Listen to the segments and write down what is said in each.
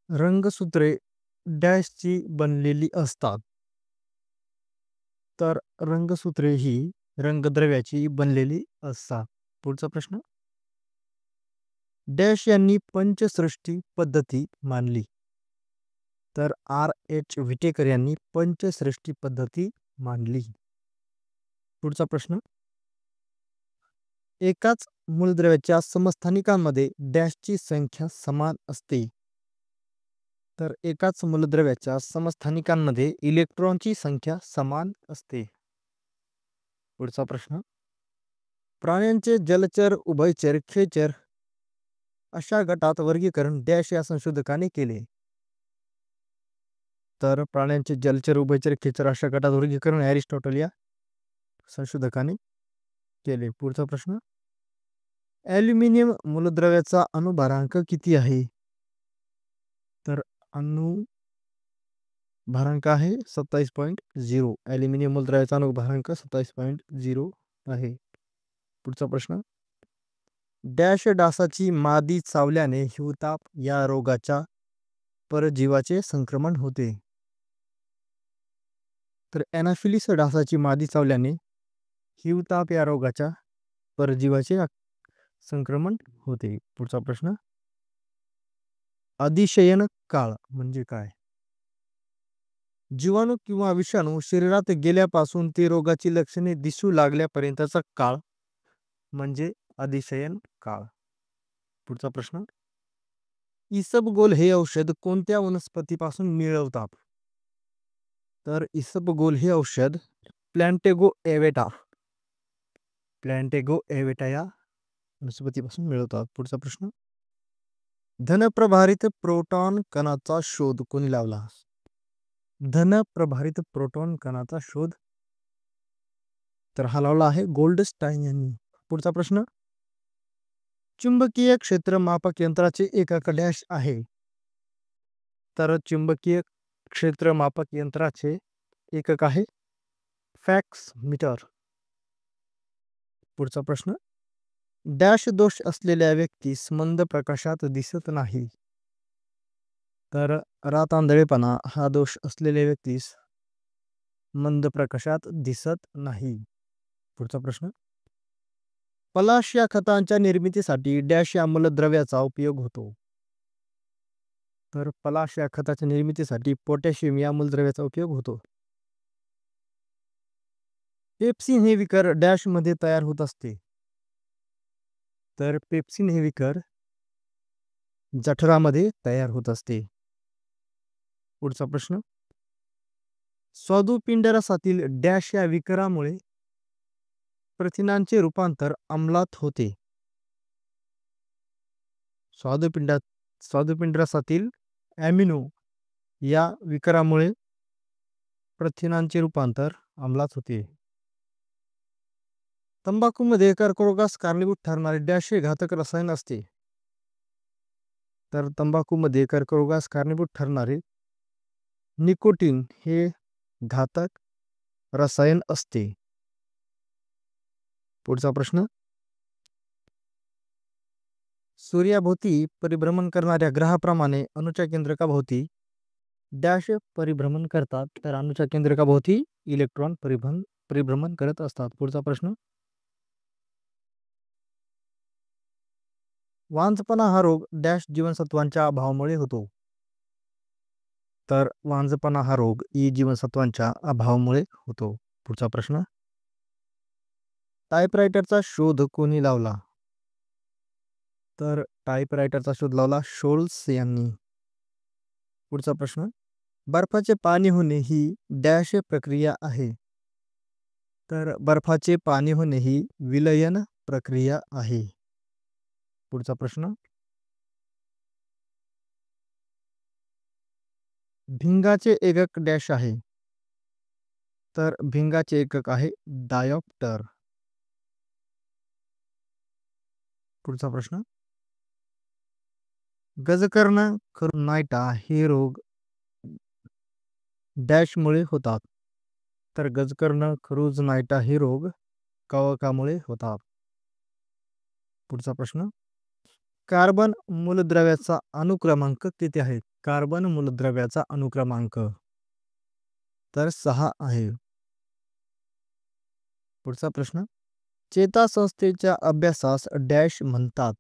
रंगसूत्रे डॅशची बनलेली असतात. तर रंगसूत्रे ही रंगद्रव्याची बनलेली असतात. पुढचा प्रश्न. डॅश यांनी पंचसृष्टी पद्धती मांडली. तर R.H. विटेकर यांनी पंचसृष्टी पद्धती मांडली. पुढचा प्रश्न. एकाच मूलद्रव्याच्या समस्थानिकांमध्ये डॅशची संख्या समान असते. तर एकाच मूलद्रव्याच्या समस्थानिकांमध्ये इलेक्ट्रॉनची संख्या समान असते. पुढचा प्रश्न. प्राण्यांचे जलचर, उभयचर, खेचर अशा गटात वर्गीकरण डॅश या संशोधकाने केले. तर प्राण्यांचे जलचर, उभयचर, खेचर अशा गटात वर्गीकरण एरिस्टॉटल या संशोधकाने केले. पुढचा प्रश्न. ॲल्युमिनियम मूलद्रव्याचा अणुभारांक किती आहे? तर अणुभारांक आहे 27.0. ॲल्युमिनियम मूलद्रव्याचा अणुभारांक 27.0 आहे. पुढचा प्रश्न. डॅश डासाची मादी चावल्याने हिवताप या रोगाच्या परजीवाचे संक्रमण होते. तर एनाफिलिस डासाची मादी चावल्याने हिवताप या रोगाच्या परजीवाचे संक्रमण होते. पुढचा प्रश्न. अधिशयन काळ म्हणजे काय? जीवाणू किंवा विषाणू शरीरात गेल्यापासून ते रोगाची लक्षणे दिसू लागल्यापर्यंतचा काळ म्हणजे अधिशयन काळ. पुढचा प्रश्न. इसबगोल हे औषध कोणत्या वनस्पतीपासून मिळवतात? तर इसबगोल हे औषध प्लॅन्टेगो एवेटा या वनस्पतीपासून मिळवतात. पुढचा प्रश्न. धनप्रभारित प्रोटॉन कणाचा शोध कोणी लावला? धनप्रभारित प्रोटॉन कणाचा शोध तर हा लावला आहे गोल्डस्टाईन यांनी. पुढचा प्रश्न. चुंबकीय क्षेत्र मापक यंत्राचे एकक डॅश आहे. तर चुंबकीय क्षेत्र मापक यंत्राचे एकक आहे फॅक्स मीटर. पुढचा प्रश्न. डॅश दोष असलेल्या व्यक्तीस मंद प्रकाशात दिसत नाही. तर रातांधळेपणा हा दोष असलेल्या व्यक्तीस मंद प्रकाशात दिसत नाही. पुढचा प्रश्न. पलाश या खतांच्या निर्मितीसाठी डॅश या मूलद्रव्याचा उपयोग होतो. तर पलाश या खताच्या निर्मितीसाठी पोटॅशियम या मूलद्रव्याचा उपयोग होतो. पेप्सिन हे विकर डॅश मध्ये तयार होत असते. तर पेप्सिन हे विकर जठरामध्ये तयार होत असते. पुढचा प्रश्न. स्वादुपिंडरसातील डॅश या विकरामुळे प्रथिनांचे रूपांतर आम्लात होते. स्वादुपिंडरसातील ॲमिनो या विकारामुळे प्रथिनांचे रूपांतर आम्लात होते. तंबाखूमध्ये कर्करोगास कारणीभूत ठरणारे डॅश हे घातक रसायन असते. तर तंबाखूमध्ये कर्करोगास कारणीभूत ठरणारे निकोटीन हे घातक रसायन असते. पुढचा प्रश्न. सूर्याभोवती परिभ्रमण करणाऱ्या ग्रहाप्रमाणे अणूच्या केंद्रकाभोवती डॅश परिभ्रमण करतात. तर अणूच्या केंद्रकाभोवती इलेक्ट्रॉन परिभ्रमण करत असतात. पुढचा प्रश्न. वांझपणा हा रोग डॅश जीवनसत्वांच्या अभावामुळे होतो. तर वांझपणा हा रोग ई जीवनसत्वांच्या अभावामुळे होतो. पुढचा प्रश्न. टाइपरायटरचा शोध कोणी लावला? तर टाइपरायटरचा शोध लावला शोल्स यांनी. पुढचा प्रश्न. बर्फाचे पाणी होणे ही डॅश प्रक्रिया आहे. तर बर्फाचे पाणी होणे ही विलयन प्रक्रिया आहे. पुढचा प्रश्न. भिंगाचे एकक डॅश आहे. तर भिंगाचे एकक आहे डायोप्टर. पुढचा प्रश्न. गजकर्ण खरुनायटा हे रोग डॅशमुळे होतात. तर गजकर्ण खरुनायटा हे रोग कवकामुळे होतात. पुढचा प्रश्न. कार्बन मूलद्रव्याचा अणुक्रमांक किती आहे? कार्बन मूलद्रव्याचा अनुक्रमांक? तर 6 आहे. पुढचा प्रश्न, चेतासंस्थेच्या अभ्यासास डॅश म्हणतात?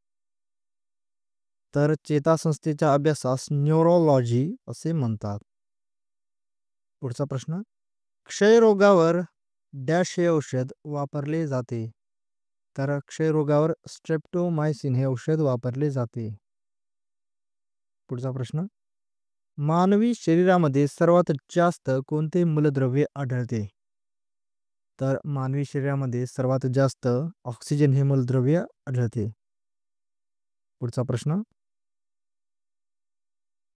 तर चेतासंस्थेच्या अभ्यासास न्यूरोलॉजी असे म्हणतात. पुढचा प्रश्न, क्षयरोगावर डॅश हे औषध वापरले जाते? तर क्षयरोगावर स्ट्रेप्टोमायसिन हे औषध वापरले जाते. पुढचा प्रश्न, मानवी शरीरामध्ये सर्वात जास्त कोणते मूलद्रव्य आढळते? तर मानवी शरीरामध्ये सर्वात जास्त ऑक्सिजन हे मूलद्रव्य आढळते. पुढचा प्रश्न,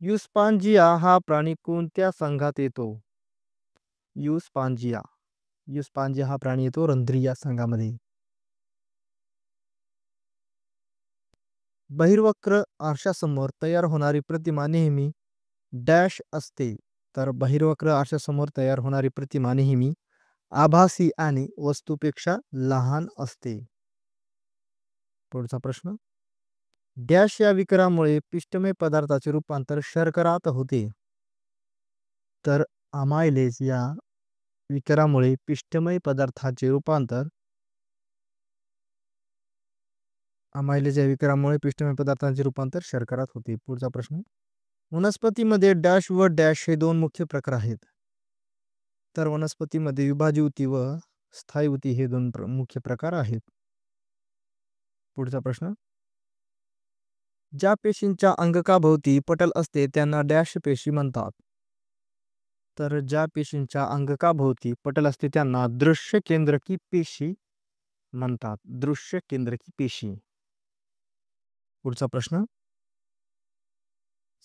युस्पांजिया हा प्राणी कोणत्या संघात येतो? युस्पांजिया हा प्राणी येतो रंध्री या संघामध्ये. बहिर्वक्र आरशासमोर तयार होणारी प्रतिमा नेहमी डॅश असते? तर बहिर्वक्र आरशासमोर तयार होणारी प्रतिमा नेहमी आभासी आणि वस्तूपेक्षा लहान असते. पुढचा प्रश्न, डॅश या विकारामुळे पिष्टमय पदार्थाचे रूपांतर शर्करात होते? तर अमायलेज या विकारामुळे पिष्टमय पदार्थाचे रूपांतर शर्करात होते. पुढचा प्रश्न, वनस्पतीमध्ये डॅश व डॅश हे दोन मुख्य प्रकार आहेत? तर वनस्पतीमध्ये विभाज्य व स्थायी हे दोन मुख्य प्रकार आहेत. पुढचा प्रश्न, ज्या पेशींच्या अंगकाभोवती पटल असते त्यांना डॅश पेशी म्हणतात? तर ज्या पेशींच्या अंगकाभोवती पटल असते त्यांना दृश्य केंद्रकी पेशी म्हणतात. दृश्य केंद्रकी पेशी. पुढचा प्रश्न,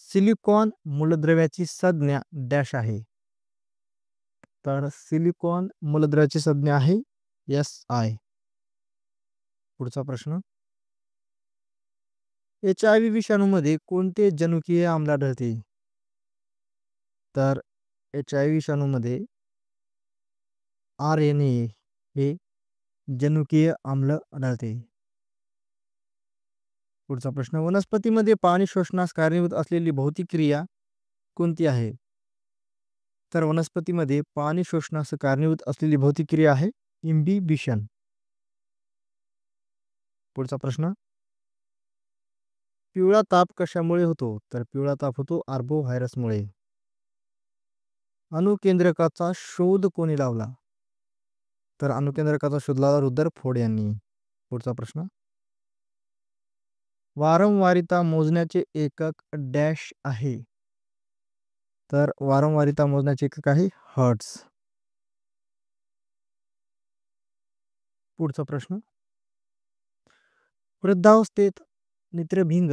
सिलिकॉन मूलद्रव्याची संज्ञा डॅश आहे? तर सिलिकॉन मूलद्रव्याची संज्ञा आहे SI. पुढचा प्रश्न, HIV विषाणूमध्ये कोणते जनुकीय आम्ल आढळते? तर HIV विषाणूमध्ये RNA हे जनुकीय आम्ल आढळते. पुढचा प्रश्न, वनस्पतीमध्ये पाणी शोषणास कारणीभूत असलेली भौतिक क्रिया कोणती आहे? तर वनस्पतीमध्ये पाणी शोषणास कारणीभूत असलेली भौतिक क्रिया आहे इम्बिबिशन. पुढचा प्रश्न, पिवळा ताप कशामुळे होतो? तर पिवळा ताप होतो आर्बो व्हायरसमुळे. अणुकेंद्रकाचा शोध कोणी लावला? तर अणुकेंद्रकाचा शोध लावला रुदरफोर्ड यांनी. पुढचा प्रश्न, वारंवारिता मोजण्याचे एकक डॅश आहे? तर वारंवारिता मोजण्याचे एकक आहे हर्ट्झ. पुढचा प्रश्न, वृद्धावस्थेत नेत्रभिंग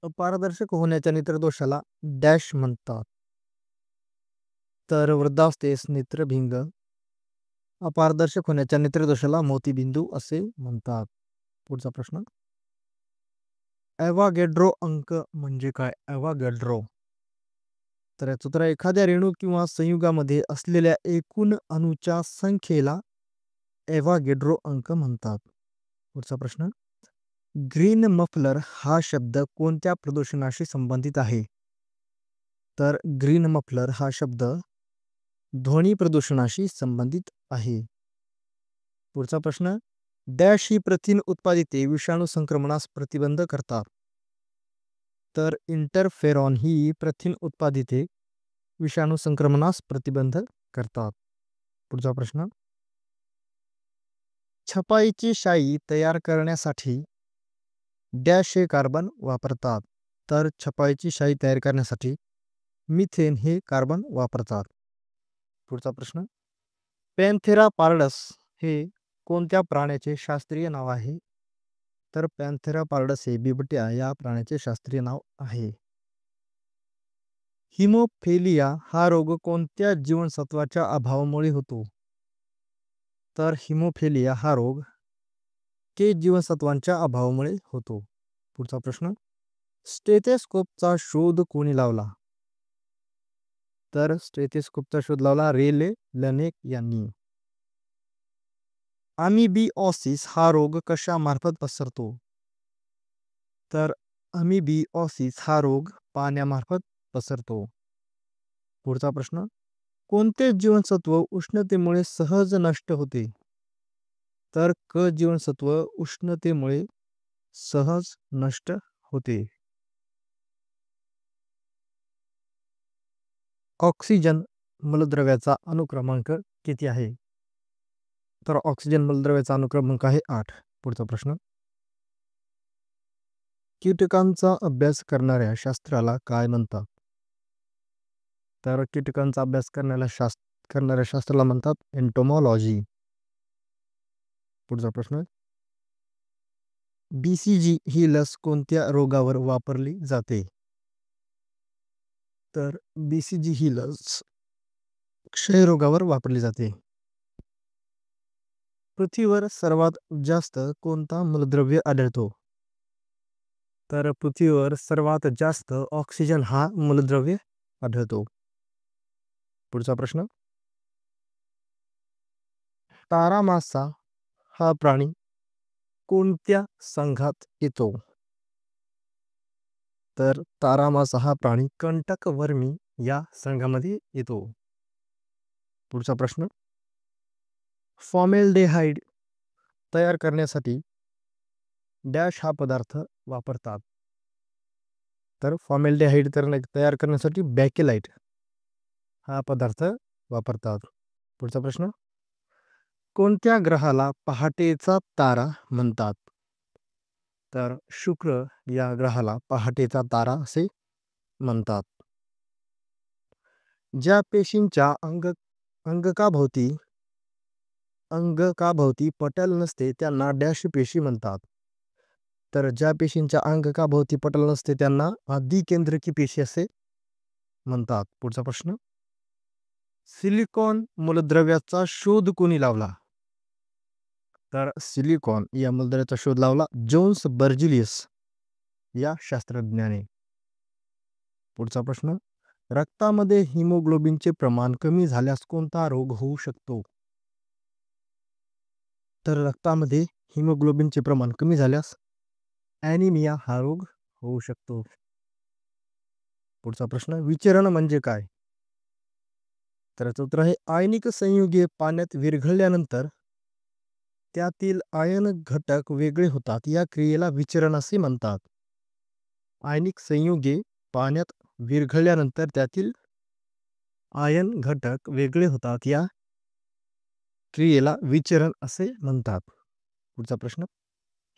अपारदर्शक होण्याच्या नेत्रदोषाला डॅश म्हणतात? तर वृद्धावस्थेस नेत्रभिंग अपारदर्शक होण्याच्या नेत्रदोषाला मोतीबिंदू असे म्हणतात. पुढचा प्रश्न, ॲव्होगॅड्रो अंक म्हणजे काय? ॲव्होगॅड्रो, तर याचं उत्तर, एखाद्या रेणू किंवा संयुगामध्ये असलेल्या एकूण अणूच्या संख्येला ॲव्होगॅड्रो अंक म्हणतात. पुढचा प्रश्न, ग्रीन मफलर हा शब्द कोणत्या प्रदूषणाशी संबंधित आहे? तर ग्रीन मफलर हा शब्द ध्वनी प्रदूषणाशी संबंधित आहे. पुढचा प्रश्न, डॅश ही प्रथिन उत्पादिते विषाणू संक्रमणास प्रतिबंध करतात? तर इंटरफेरॉन ही प्रथिन उत्पादिते विषाणू संक्रमणास प्रतिबंध करतात. पुढचा प्रश्न, छपाईची शाई तयार करण्यासाठी डॅश हे कार्बन वापरतात? तर छपाईची शाई तयार करण्यासाठी मिथेन हे कार्बन वापरतात. पुढचा प्रश्न, पॅन्थेरा पार्डस हे कोणत्या प्राण्याचे शास्त्रीय नाव आहे? तर पॅन्थेरा पार्डस हे बिबट्या या प्राण्याचे शास्त्रीय नाव आहे. हिमोफिलिया हा रोग कोणत्या जीवनसत्वाच्या अभावामुळे होतो? तर हिमोफिलिया हा रोग के जीवनसत्वांच्या अभावामुळे होतो. पुढचा प्रश्न, स्टेथोस्कोपचा शोध कोणी लावला? तर स्टेथोस्कोपचा शोध लावला रेले लनेक यांनी. अमिबिओसिस हा रोग कशामार्फत पसरतो? तर अमिबिओसिस हा रोग पाण्यामार्फत पसरतो. पुढचा प्रश्न, कोणते जीवनसत्व उष्णतेमुळे सहज नष्ट होते? तर क जीवनसत्व उष्णतेमुळे सहज नष्ट होते. ऑक्सिजन मूलद्रव्याचा अनुक्रमांक किती आहे? तर ऑक्सिजन मूलद्रव्याचा अनुक्रमांक आहे 8. पुढचा प्रश्न, कीटकांचा अभ्यास करणाऱ्या शास्त्राला काय म्हणतात? तर कीटकांचा अभ्यास करणाऱ्या शास्त्राला म्हणतात एंटोमॉलॉजी. पुढचा प्रश्न, BCG ही लस कोणत्या रोगावर वापरली जाते? तर BCG ही लस क्षयरोगावर वापरली जाते. पृथ्वीवर सर्वात जास्त कोणता मूलद्रव्य आढळतो? तर पृथ्वीवर सर्वात जास्त ऑक्सिजन हा मूलद्रव्य आढळतो. पुढचा प्रश्न, तारामासा हा प्राणी कोणत्या संघात येतो? तर तारामासा हा प्राणी कंटकवर्मी या संघामध्ये येतो. पुढचा प्रश्न, फॉर्मेल्डिहाइड तयार करण्यासाठी डॅश हा पदार्थ वापरतात? तर फॉर्मेल्डिहाइड तयार करण्यासाठी बॅकेलाइट हा पदार्थ वापरतात. पुढचा प्रश्न, कोणत्या ग्रहाला पहाटेचा तारा म्हणतात? तर शुक्र या ग्रहाला पहाटेचा तारा असे म्हणतात. ज्या पेशींच्या अंगकाभोवती पटल नसते त्यांना डॅश पेशी म्हणतात? तर ज्या पेशींच्या अंगकाभोवती पटल नसते त्यांना अधिकेंद्रकी पेशी असे म्हणतात. पुढचा प्रश्न, सिलिकॉन मूलद्रव्याचा शोध कोणी लावला? तर सिलिकॉन या मूलद्रव्याचा शोध लावला जोन्स बर्जिलियस या शास्त्रज्ञाने. पुढचा प्रश्न, रक्तामध्ये हिमोग्लोबिनचे प्रमाण कमी झाल्यास कोणता रोग होऊ शकतो? तर रक्तामध्ये हिमोग्लोबिनचे प्रमाण कमी झाल्यास ॲनिमिया हा रोग होऊ शकतो. पुढचा प्रश्न, विचरण म्हणजे काय? तर उत्तर आहे आयनिक संयुगे पाण्यात विरघळल्यानंतर त्यातील आयन घटक वेगळे होतात या क्रियेला विचरण असे म्हणतात. आयनिक संयुगे पाण्यात विरघळल्यानंतर त्यातील आयन घटक वेगळे होतात या क्रियेला विचरण असे म्हणतात. पुढचा प्रश्न,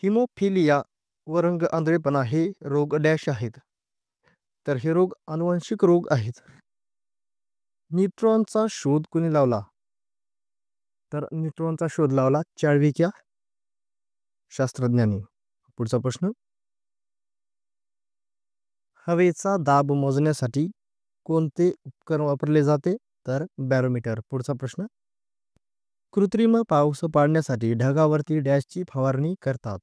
हिमोफिलिया व रंग आंधळेपणा हे रोग डॅश आहेत? तर हे रोग आनुवंशिक रोग आहेत. न्यूट्रॉनचा शोध कोणी लावला? तर न्यूट्रॉनचा शोध लावला चार्विक या शास्त्रज्ञांनी. पुढचा प्रश्न, हवेचा दाब मोजण्यासाठी कोणते उपकरण वापरले जाते? तर बॅरोमीटर. पुढचा प्रश्न, कृत्रिम पाऊस पाडण्यासाठी ढगावरती डॅशची फवारणी करतात?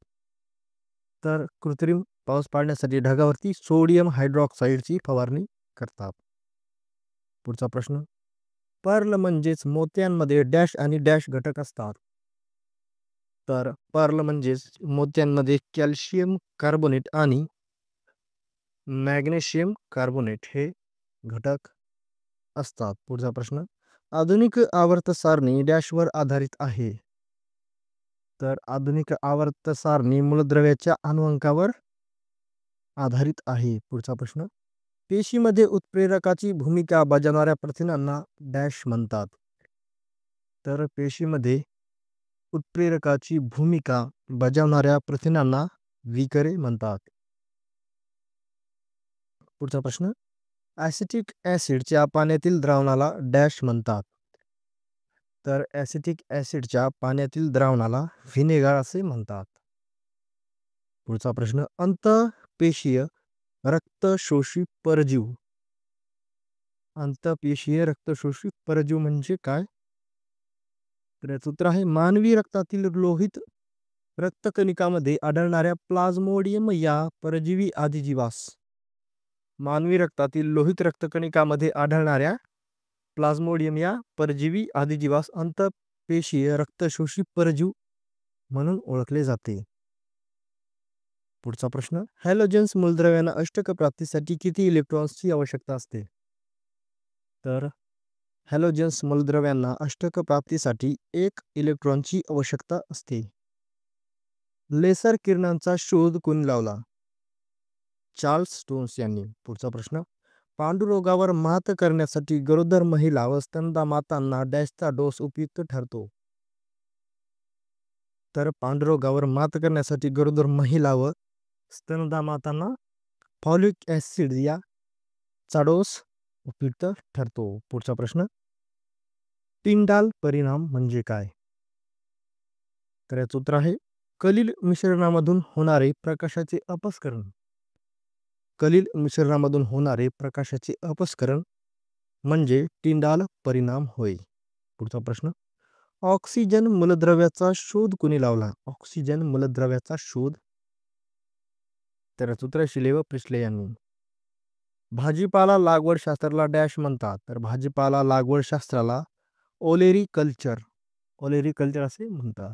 तर कृत्रिम पाऊस पाडण्यासाठी ढगावरती सोडियम हायड्रॉक्साईडची फवारणी करतात. पुढचा प्रश्न, पर्ल म्हणजेच मोत्यांमध्ये डॅश आणि डॅश घटक असतात? तर पर्ल म्हणजेच मोत्यांमध्ये कॅल्शियम कार्बोनेट आणि मॅग्नेशियम कार्बोनेट हे घटक असतात. पुढचा प्रश्न, आधुनिक आवर्त सारणी डॅशवर आधारित आहे? तर आधुनिक आवर्त सारणी मूलद्रव्याच्या अणुअंकावर आधारित आहे. पुढचा प्रश्न, पेशीमध्ये उत्प्रेरकाची भूमिका बजावणाऱ्या प्रथिनांना डॅश म्हणतात? तर पेशीमध्ये उत्प्रेरकाची भूमिका बजावणाऱ्या प्रथिनांना विकरे म्हणतात. पुढचा प्रश्न, ॲसिटिक ॲसिडच्या पाण्यातील द्रावणाला डॅश म्हणतात? तर ॲसिटिक ॲसिडच्या पाण्यातील द्रावणाला व्हिनेगार असे म्हणतात. पुढचा प्रश्न, अंतपेशीय रक्तशोषी परजीव. अंतपेशीय रक्तशोषी परजीव म्हणजे काय? तर याचं उत्तर आहे मानवी रक्तातील लोहित रक्तकणिकामध्ये आढळणाऱ्या प्लाझ्मोडियम या परजीवी आदिजीवास. मानवी रक्तातील लोहित रक्तकणिकामध्ये आढळणाऱ्या प्लाझ्मोडियम या परजीवी आदिजीवास अंतपेशीय रक्तशोषी परजीव म्हणून ओळखले जाते. पुढचा प्रश्न, हॅलोजन्स मूलद्रव्यांना अष्टक प्राप्तीसाठी किती इलेक्ट्रॉन्सची आवश्यकता असते? तर हॅलोजन्स मूलद्रव्यांना अष्टक प्राप्तीसाठी 1 इलेक्ट्रॉनची आवश्यकता असते. लेसर किरणांचा शोध कोणी लावला? चार्ल्स स्टोन्स यांनी. पुढचा प्रश्न, पांडुरोगावर मात करण्यासाठी गरोदर महिला व स्तनदा मातांना डॅशचा डोस उपयुक्त ठरतो? तर पांडुरोगावर मात करण्यासाठी गरोदर महिला व स्तनदा मातांना फॉलिक ॲसिड या चा डोस उपयुक्त ठरतो. पुढचा प्रश्न, टिंडाल परिणाम म्हणजे काय? तर याचं उत्तर आहे कलिल मिश्रणामधून होणारे प्रकाशाचे अपस्करण. कलिल मिश्रणामधून होणारे प्रकाशाचे अपस्करण म्हणजे टिंडाल परिणाम होय. पुढचा प्रश्न, ऑक्सिजन मूलद्रव्याचा शोध कोणी लावला? ऑक्सिजन मूलद्रव्याचा शोध, तर याचं उत्तर शिले व प्रिस्ले यांनी. भाजीपाला लागवड शास्त्राला डॅश म्हणतात? तर भाजीपाला लागवड शास्त्राला ओलेरीकल्चर असे म्हणतात.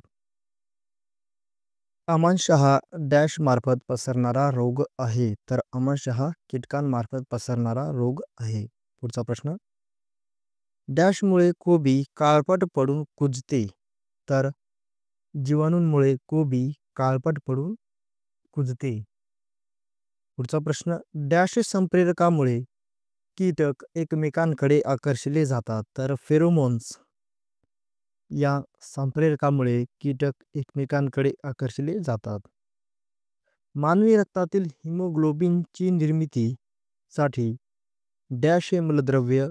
आमांश हा डॅश मार्फत पसरणारा रोग आहे? तर आमांश हा कीटकांमार्फत पसरणारा रोग आहे. पुढचा प्रश्न, डॅशमुळे कोबी काळपट पडून कुजते? तर जीवाणूंमुळे कोबी काळपट पडून कुजते. पुढचा प्रश्न, डॅश संप्रेरकामुळे कीटक एकमेकांकडे आकर्षले जातात? तर फेरोमोन्स या संप्रेरकामुळे कीटक एकमेकांकडे आकर्षले जातात. मानवी रक्तातील हिमोग्लोबिनची निर्मितीसाठी डॅश हे मूलद्रव्य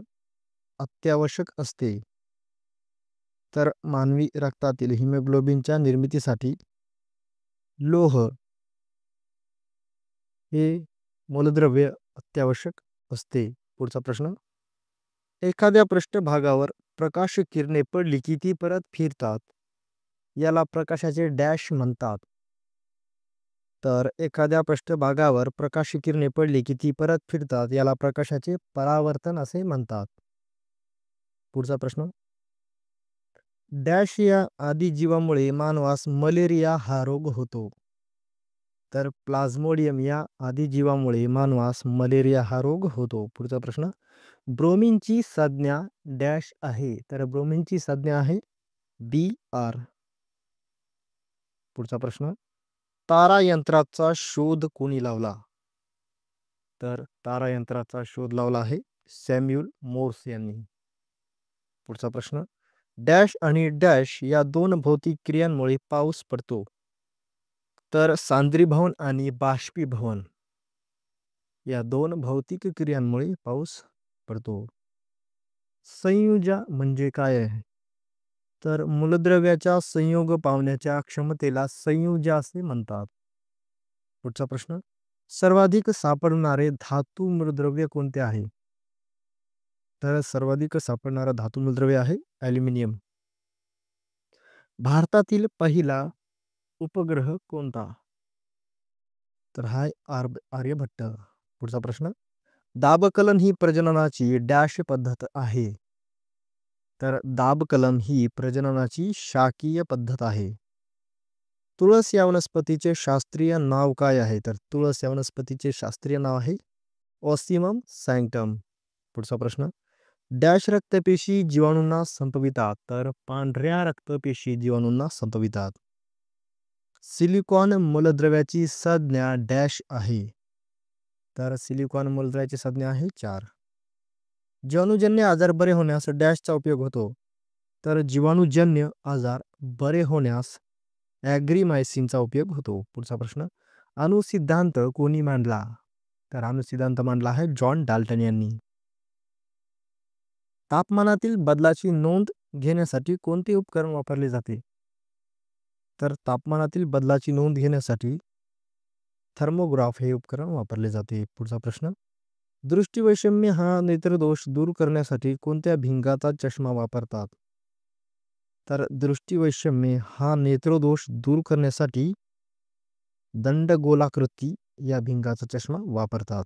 अत्यावश्यक असते? तर मानवी रक्तातील हिमोग्लोबिनच्या निर्मितीसाठी लोह हे मूलद्रव्य अत्यावश्यक असते. पुढचा प्रश्न, एखाद्या पृष्ठभागावर प्रकाश किरणे पडली की ती परत फिरतात, याला प्रकाशाचे डॅश म्हणतात? तर एखाद्या पृष्ठभागावर प्रकाश किरणे पडली की ती परत फिरतात, याला प्रकाशाचे परावर्तन असे म्हणतात. पुढचा प्रश्न, डॅश या आदिजीवामुळे मानवास मलेरिया हा रोग होतो? तर प्लाझ्मोडियम या आदिजीवामुळे मानवास मलेरिया हा रोग होतो. पुढचा प्रश्न, ब्रोमीनची संज्ञा डॅश आहे? तर ब्रोमीनची संज्ञा आहे Br. पुढचा प्रश्न, तारायंत्राचा शोध कोणी लावला? तर तारायंत्राचा शोध लावला आहे सॅम्युएल मोर्स यांनी. पुढचा प्रश्न, डॅश आणि डॅश या 2 भौतिक क्रियांमुळे पाऊस पडतो? तर सांद्रीभवन आणि बाष्पीभवन या 2 भौतिक क्रियांमुळे पाऊस पडतो. संयुजा म्हणजे काय आहे? तर मूलद्रव्याच्या संयोग पावण्याच्या क्षमतेला संयुजा असे म्हणतात. पुढचा प्रश्न, सर्वाधिक सापडणारे धातू मूलद्रव्य कोणते आहे? तर सर्वाधिक सापडणारा धातू मूलद्रव्य आहे ॲल्युमिनियम. भारतातील पहिला उपग्रह कोणता? तर हा आर्यभट्ट. पुढचा प्रश्न, दाबकलन ही प्रजननाची डॅश पद्धत आहे? तर दाबकलन ही प्रजननाची शाकीय पद्धत आहे. तुळस या वनस्पतीचे शास्त्रीय नाव काय आहे? तर तुळस या वनस्पतीचे शास्त्रीय नाव आहे ऑसिमम सॅन्क्टम. पुढचा प्रश्न, डॅश रक्तपेशी जीवाणूंना संपवितात? तर पांढऱ्या रक्तपेशी जीवाणूंना संपवितात. सिलिकॉन मूलद्रव्याची संज्ञा डॅश आहे? तर सिलिकॉन मूलद्रव्याची संज्ञा आहे 4. जीवाणूजन्य आजार बरे होण्यास डॅशचा उपयोग होतो? तर जीवाणूजन्य आजार बरे होण्यास ॲग्रीमायसिनचा उपयोग होतो. पुढचा प्रश्न, अणुसिद्धांत कोणी मांडला? तर अणुसिद्धांत मांडला आहे जॉन डाल्टन यांनी. तापमानातील बदलाची नोंद घेण्यासाठी कोणते उपकरण वापरले जाते? तर तापमानातील बदलाची नोंद घेण्यासाठी थर्मोग्राफ हे उपकरण वापरले जाते. पुढचा प्रश्न, दृष्टिवैषम्य हा नेत्रदोष दूर करण्यासाठी कोणत्या भिंगाचा चष्मा वापरतात? तर दृष्टिवैषम्य हा नेत्रदोष दूर करण्यासाठी दंडगोलाकृती या भिंगाचा चष्मा वापरतात.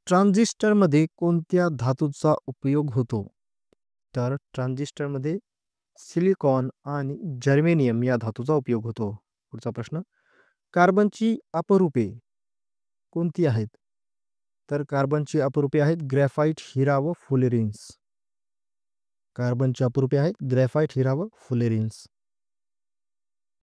ट्रान्झिस्टरमध्ये कोणत्या धातूचा उपयोग होतो? तर ट्रान्झिस्टरमध्ये सिलिकॉन आणि जर्मेनियम या धातूचा उपयोग होतो. पुढचा प्रश्न, कार्बनची अपरूपे कोणती आहेत? तर कार्बनची अपरूपे आहेत ग्रॅफाइट, हिरा व फुलेरिन्स. कार्बनची अपरूपे आहेत ग्रॅफाइट, हिरा व फुलेरिन्स.